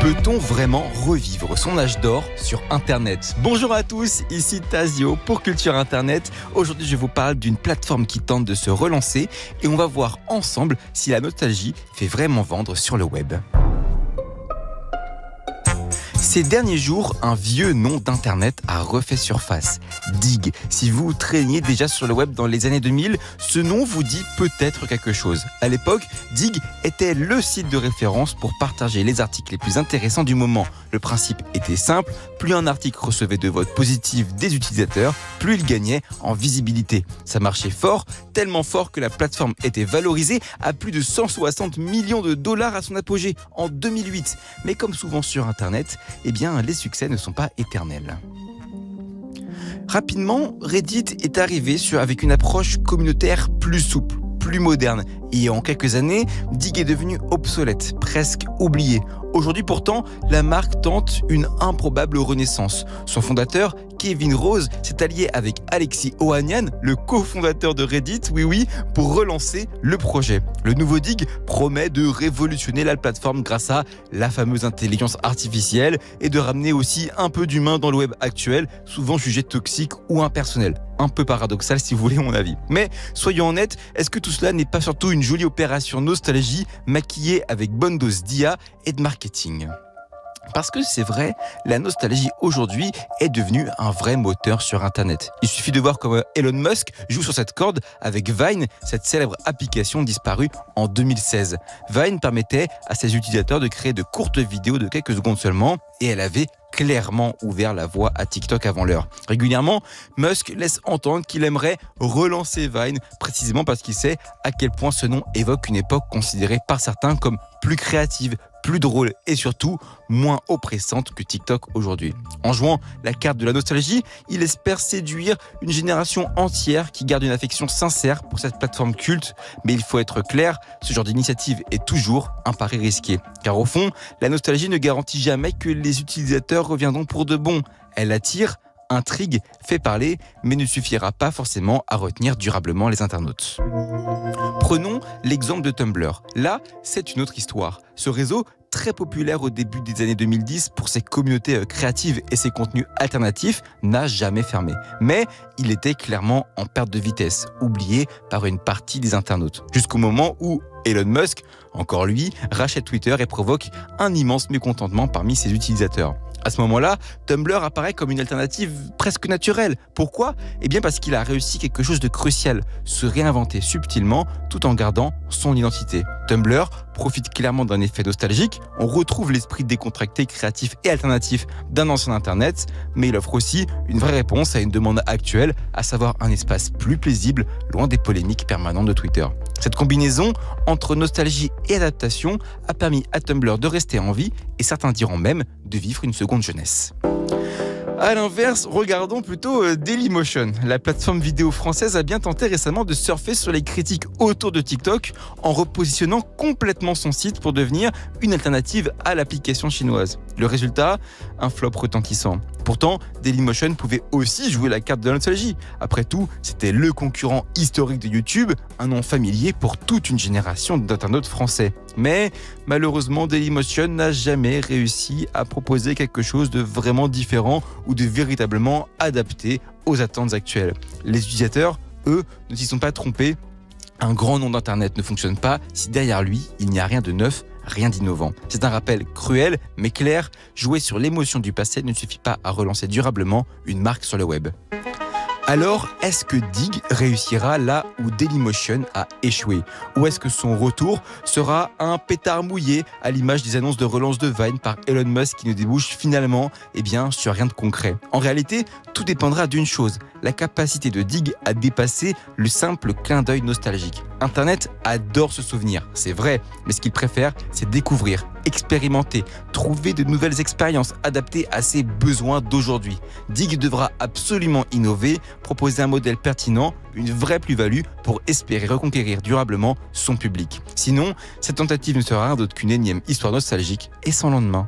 Peut-on vraiment revivre son âge d'or sur Internet ? Bonjour à tous, ici Tazio pour Culture Internet. Aujourd'hui, je vous parle d'une plateforme qui tente de se relancer et on va voir ensemble si la nostalgie fait vraiment vendre sur le web. Ces derniers jours, un vieux nom d'Internet a refait surface. Digg. Si vous traîniez déjà sur le web dans les années 2000, ce nom vous dit peut-être quelque chose. À l'époque, Digg était le site de référence pour partager les articles les plus intéressants du moment. Le principe était simple, plus un article recevait de votes positifs des utilisateurs, plus il gagnait en visibilité. Ça marchait fort, tellement fort que la plateforme était valorisée à plus de 160 millions de dollars à son apogée en 2008. Mais comme souvent sur Internet, les succès ne sont pas éternels. Rapidement, Reddit est arrivé avec une approche communautaire plus souple, plus moderne. Et en quelques années, Digg est devenu obsolète, presque oublié. Aujourd'hui pourtant, la marque tente une improbable renaissance. Son fondateur, Kevin Rose, s'est allié avec Alexis Ohanian, le cofondateur de Reddit, pour relancer le projet. Le nouveau Digg promet de révolutionner la plateforme grâce à la fameuse intelligence artificielle et de ramener aussi un peu d'humain dans le web actuel, souvent jugé toxique ou impersonnel. Un peu paradoxal si vous voulez mon avis. Mais soyons honnêtes, est-ce que tout cela n'est pas surtout une jolie opération nostalgie maquillée avec bonne dose d'IA et de marketing ? Parce que c'est vrai, la nostalgie aujourd'hui est devenue un vrai moteur sur Internet. Il suffit de voir comment Elon Musk joue sur cette corde avec Vine, cette célèbre application disparue en 2016. Vine permettait à ses utilisateurs de créer de courtes vidéos de quelques secondes seulement et elle avait clairement ouvert la voie à TikTok avant l'heure. Régulièrement, Musk laisse entendre qu'il aimerait relancer Vine, précisément parce qu'il sait à quel point ce nom évoque une époque considérée par certains comme plus créative, plus drôle et surtout moins oppressante que TikTok aujourd'hui. En jouant la carte de la nostalgie, il espère séduire une génération entière qui garde une affection sincère pour cette plateforme culte. Mais il faut être clair, ce genre d'initiative est toujours un pari risqué. Car au fond, la nostalgie ne garantit jamais que les utilisateurs reviendront pour de bon. Elle attire, intrigue, fait parler, mais ne suffira pas forcément à retenir durablement les internautes. Prenons l'exemple de Tumblr. Là, c'est une autre histoire. Ce réseau, très populaire au début des années 2010 pour ses communautés créatives et ses contenus alternatifs, n'a jamais fermé. Mais il était clairement en perte de vitesse, oublié par une partie des internautes. Jusqu'au moment où Elon Musk, encore lui, rachète Twitter et provoque un immense mécontentement parmi ses utilisateurs. À ce moment-là, Tumblr apparaît comme une alternative presque naturelle. Pourquoi ? Parce qu'il a réussi quelque chose de crucial, se réinventer subtilement tout en gardant son identité. Tumblr profite clairement d'un effet nostalgique, on retrouve l'esprit décontracté, créatif et alternatif d'un ancien Internet, mais il offre aussi une vraie réponse à une demande actuelle, à savoir un espace plus paisible, loin des polémiques permanentes de Twitter. Cette combinaison entre nostalgie et adaptation a permis à Tumblr de rester en vie et certains diront même de vivre une seconde jeunesse. A l'inverse, regardons plutôt Dailymotion. La plateforme vidéo française a bien tenté récemment de surfer sur les critiques autour de TikTok en repositionnant complètement son site pour devenir une alternative à l'application chinoise. Le résultat, un flop retentissant. Pourtant, Dailymotion pouvait aussi jouer la carte de la nostalgie. Après tout, c'était le concurrent historique de YouTube, un nom familier pour toute une génération d'internautes français. Mais malheureusement, Dailymotion n'a jamais réussi à proposer quelque chose de vraiment différent ou de véritablement adapté aux attentes actuelles. Les utilisateurs, eux, ne s'y sont pas trompés. Un grand nom d'Internet ne fonctionne pas si derrière lui, il n'y a rien de neuf, rien d'innovant. C'est un rappel cruel, mais clair. Jouer sur l'émotion du passé ne suffit pas à relancer durablement une marque sur le web. Alors, est-ce que Digg réussira là où Dailymotion a échoué ? Ou est-ce que son retour sera un pétard mouillé à l'image des annonces de relance de Vine par Elon Musk qui ne débouchent finalement sur rien de concret ? En réalité, tout dépendra d'une chose, la capacité de Digg à dépasser le simple clin d'œil nostalgique. Internet adore se souvenir, c'est vrai, mais ce qu'il préfère, c'est découvrir, expérimenter, trouver de nouvelles expériences adaptées à ses besoins d'aujourd'hui. Digg devra absolument innover, proposer un modèle pertinent, une vraie plus-value pour espérer reconquérir durablement son public. Sinon, cette tentative ne sera rien d'autre qu'une énième histoire nostalgique et sans lendemain.